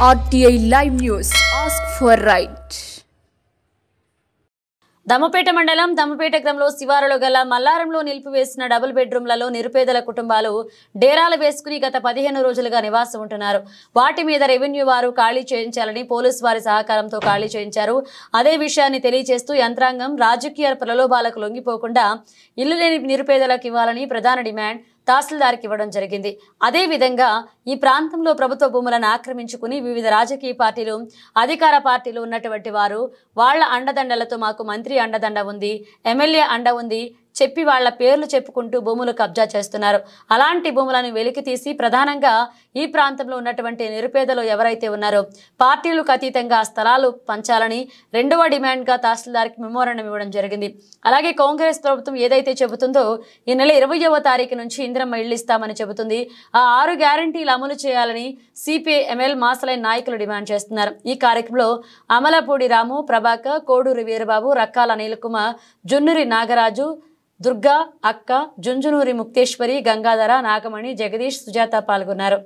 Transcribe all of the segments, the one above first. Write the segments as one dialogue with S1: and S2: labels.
S1: RTI Live News. Ask for right.
S2: Dammapeta మండలం దమ్మపేట గ్రామంలో శివారులో గల మల్లారంలో నిలిపివేసిన డబుల్ బెడ్రూమ్లలో నిరుపేదల కుటుంబాలు డేరాలు వేసుకుని గత 15 రోజులుగా నివాసం ఉంటున్నారు. వాటి మీద రెవెన్యూ వారు ఖాళీ చేయించాలని పోలీసు వారి సహకారంతో ఖాళీ చేయించారు. అదే విషయాన్ని తెలియజేస్తూ యంత్రాంగం రాజకీయ ప్రలోభాలకు లొంగిపోకుండా ఇల్లు లేని నిరుపేదలకు ఇవ్వాలని ప్రధాన డిమాండ్ తహసీల్దార్కి ఇవ్వడం జరిగింది. అదేవిధంగా ఈ ప్రాంతంలో ప్రభుత్వ భూములను ఆక్రమించుకుని వివిధ రాజకీయ పార్టీలు అధికార పార్టీలు ఉన్నటువంటి వారు వాళ్ళ అండదండలతో మాకు మంత్రి అండదండ ఉంది, ఎమ్మెల్యే అండ ఉంది చెప్పి వాళ్ళ పేర్లు చెప్పుకుంటూ భూములు కబ్జా చేస్తున్నారు. అలాంటి భూములను వెలికి తీసి ప్రధానంగా ఈ ప్రాంతంలో ఉన్నటువంటి నిరుపేదలు ఎవరైతే ఉన్నారో పార్టీలకు అతీతంగా స్థలాలు పంచాలని రెండవ డిమాండ్గా తహసీల్దార్కి మెమోరాండం ఇవ్వడం జరిగింది. అలాగే కాంగ్రెస్ ప్రభుత్వం ఏదైతే చెబుతుందో ఈ నెల 20వ తారీఖు నుంచి ఇందిరమ్మ ఇళ్లు ఇస్తామని చెబుతుంది. ఆ 6 గ్యారంటీలు అమలు చేయాలని సిపిఐ ఎంఎల్ మాసలైన నాయకులు డిమాండ్ చేస్తున్నారు. ఈ కార్యక్రమంలో అమలపూడి రాము, ప్రభాకర్, కోడూరి వీరబాబు, రక్కాల అనిల్ కుమార్, జున్నూరి నాగరాజు, దుర్గా, అక్క, జుంజునూరి ముక్తేశ్వరి, గంగాధర, నాగమణి, జగదీష్, సుజాత పాల్గొన్నారు.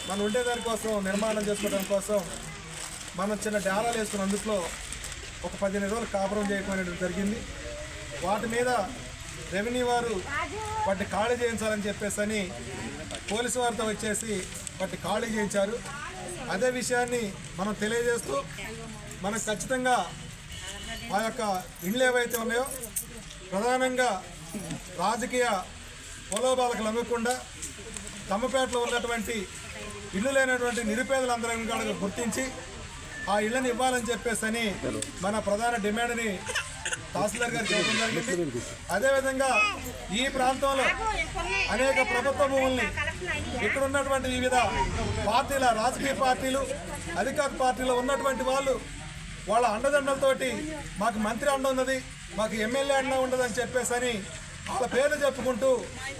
S3: మనం ఉండేదాని కోసం నిర్మాణం చేసుకోవడం కోసం మనం చిన్న డేరాలు వేసుకున్న అందులో ఒక 15 రోజులు కాపురం చేయడం జరిగింది. వాటి మీద రెవెన్యూ వారు వాటిని ఖాళీ చేయించాలని చెప్పేసి పోలీసు వారితో వచ్చేసి వాటిని ఖాళీ చేయించారు. అదే విషయాన్ని మనం తెలియజేస్తూ మనం ఖచ్చితంగా ఆ యొక్క ఇండ్లు ఏవైతే ఉన్నాయో ప్రధానంగా రాజకీయ ప్రలోభాలకు లొంగకుండా దమ్మపేటలో ఉన్నటువంటి ఇల్లు లేనటువంటి నిరుపేదలందరినీ కూడా గుర్తించి ఆ ఇళ్లను ఇవ్వాలని చెప్పేసి మన ప్రధాన డిమాండ్ని తహసీల్దార్ గారు చెప్పడం జరిగింది. అదేవిధంగా ఈ ప్రాంతంలో అనేక ప్రభుత్వ భూముల్ని ఇక్కడ ఉన్నటువంటి వివిధ పార్టీల రాజకీయ పార్టీలు అధికార పార్టీలో ఉన్నటువంటి వాళ్ళు వాళ్ళ అండదండలతోటి మాకు మంత్రి అండ ఉన్నది, మాకు ఎమ్మెల్యే అండ ఉండదని చెప్పేసి వాళ్ళ పేర్లు చెప్పుకుంటూ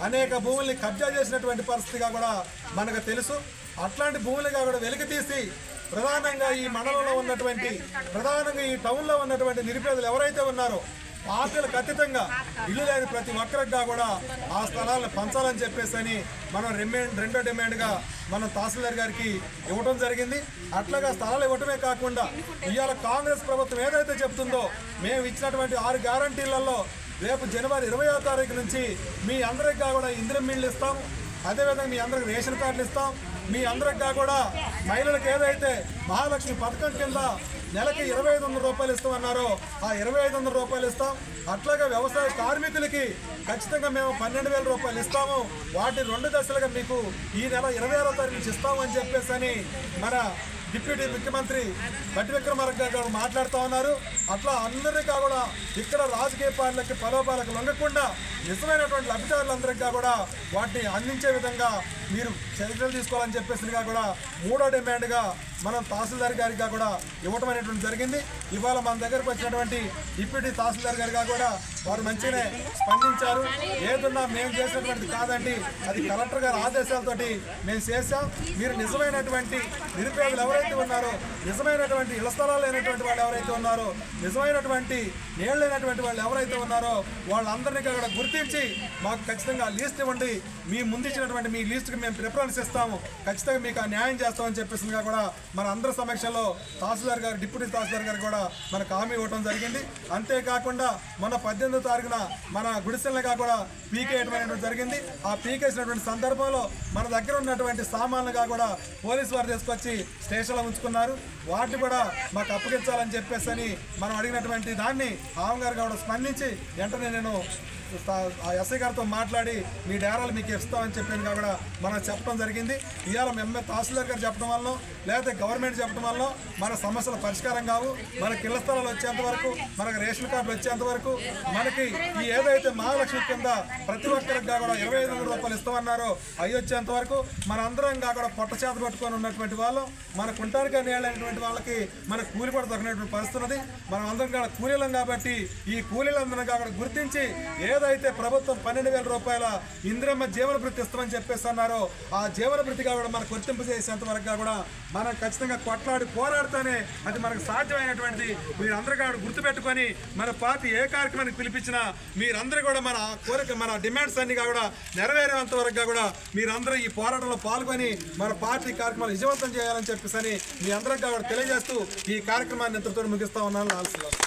S3: అనేక భూముల్ని కబ్జా చేసినటువంటి పరిస్థితిగా కూడా మనకు తెలుసు. అట్లాంటి భూములుగా కూడా వెలికి తీసి ప్రధానంగా ఈ మండలంలో ఉన్నటువంటి ప్రధానంగా ఈ టౌన్లో ఉన్నటువంటి నిరుపేదలు ఎవరైతే ఉన్నారో పార్టీలకు అతీతంగా ఇల్లు లేని ప్రతి ఒక్కరిగా కూడా ఆ స్థలాలను పంచాలని చెప్పేసి మనం రెండో డిమాండ్గా మనం తహసీల్దార్ గారికి ఇవ్వడం జరిగింది. అట్లాగా స్థలాలు ఇవ్వటమే కాకుండా ఇవాళ కాంగ్రెస్ ప్రభుత్వం ఏదైతే చెప్తుందో మేము ఇచ్చినటువంటి 6 గ్యారంటీలలో రేపు జనవరి 20వ తారీఖు నుంచి మీ అందరికీ కూడా ఇందిరమ్మ ఇళ్ళు ఇస్తాం, అదేవిధంగా మీ అందరికి రేషన్ కార్డులు ఇస్తాం, మీ అందరికీ కూడా మహిళలకు ఏదైతే మహాలక్ష్మి పథకం కింద నెలకి 2500 రూపాయలు ఇస్తామన్నారో ఆ 2500 రూపాయలు ఇస్తాం. అట్లాగే వ్యవసాయ కార్మికులకి ఖచ్చితంగా మేము 12,000 రూపాయలు ఇస్తాము. వాటి 2 దశలుగా మీకు ఈ నెల 26వ తారీఖు నుంచి ఇస్తామని చెప్పేసి మన డిప్యూటీ ముఖ్యమంత్రి బట్టి విక్రమార్క గారు మాట్లాడుతూ ఉన్నారు. అట్లా అందరికీ కూడా ఇక్కడ రాజకీయ పార్టీలకి ప్రలోభాలకు లొంగకుండా నిజమైనటువంటి లబ్ధిదారులందరికీ కూడా వాటిని అందించే విధంగా మీరు చర్యలు తీసుకోవాలని చెప్పేసిగా కూడా 3వ డిమాండ్గా మనం తహసీల్దార్ గారిగా కూడా ఇవ్వటం అనేటువంటి జరిగింది. ఇవాళ మన దగ్గరకు వచ్చినటువంటి డిప్యూటీ తహసీల్దార్ గారిగా కూడా వారు మంచిగానే స్పందించారు. ఏదన్నా మేము చేసినటువంటి కాదండి, అది కలెక్టర్ గారి ఆదేశాలతోటి మేము చేసాం. మీరు నిజమైనటువంటి నిరుపేదలు ఎవరైతే ఉన్నారో, నిజమైనటువంటి ఇళ్ల స్థలాలు లేనటువంటి వాళ్ళు ఎవరైతే ఉన్నారో, నిజమైనటువంటి నీళ్ళు లేనటువంటి వాళ్ళు ఎవరైతే ఉన్నారో వాళ్ళందరినీ కూడా గుర్తించి మాకు ఖచ్చితంగా లీస్ట్ ఇవ్వండి, మీ ముందు ఇచ్చినటువంటి మీ లీస్ట్కి మేము ప్రిఫరెన్స్ ఇస్తాము, ఖచ్చితంగా మీకు ఆ న్యాయం చేస్తామని చెప్పేసి కూడా మన అందరి సమక్షంలో తహసీల్దార్ గారు డిప్యూటీ తహసీల్దార్ గారు కూడా మనకు హామీ ఇవ్వడం జరిగింది. అంతేకాకుండా మొన్న 18వ తారీఖున మన గుడిసెలుగా కూడా పీకేయడం జరిగింది. ఆ పీకేసినటువంటి సందర్భంలో మన దగ్గర ఉన్నటువంటి సామాన్లుగా కూడా పోలీసు వారు తీసుకొచ్చి స్టేషన్లో ఉంచుకున్నారు. వాటిని కూడా మాకు అప్పగించాలని చెప్పేసి మనం అడిగినటువంటి దాన్ని ఆమె గారు కూడా స్పందించి వెంటనే నేను ఆ ఎస్ఐ గారితో మాట్లాడి మీ డేరాలు మీకు ఇస్తామని చెప్పాను కూడా మనం చెప్పడం జరిగింది. ఇవాళ తహసీల్దార్ గారు చెప్పడం వల్ల లేకపోతే గవర్నమెంట్ చెప్పడం వల్ల మన సమస్యల పరిష్కారం కావు. మనకి ఇళ్ల స్థలాలు వచ్చేంత వరకు, మనకు రేషన్ కార్డులు వచ్చేంత వరకు, మనకి ఈ ఏదైతే మహాలక్ష్మి కింద ప్రతి ఒక్కరికి కూడా 25,000 రూపాయలు ఇస్తామన్నారో అవి వచ్చేంత వరకు మన అందరం కూడా పొట్ట చేత పట్టుకొని ఉన్నటువంటి వాళ్ళం, మన కుంటానికి అనేటువంటి వాళ్ళకి మన కూలి కూడా దొరికినటువంటి పరిస్థితి ఉన్నది. మనం అందరం కూడా కూలీలం కాబట్టి ఈ కూలీలందరం కూడా గుర్తించి ఏదైతే ప్రభుత్వం 12,000 రూపాయల ఇందిరమ్మ జీవన భృతి ఇస్తామని చెప్పేసి అన్నారో ఆ జీవన భృతిగా కూడా మనకు వర్తింపు చేసేంత వరకు కూడా మనం ఖచ్చితంగా కొట్లాడి పోరాడితేనే అది మనకు సాధ్యమైనటువంటిది. మీరందరూ కూడా గుర్తుపెట్టుకొని మన పార్టీ ఏ కార్యక్రమానికి పిలిపించినా మీరందరూ కూడా మన కోరిక, మన డిమాండ్స్ అన్ని కూడా నెరవేరేంత వరకు కూడా మీరందరూ ఈ పోరాటంలో పాల్గొని మన పార్టీ కార్యక్రమాలు విజయవంతం చేయాలని చెప్పేసి మీ అందరికీ కూడా తెలియజేస్తూ ఈ కార్యక్రమాన్ని ఇంతటితో ముగిస్తా ఉన్నాను.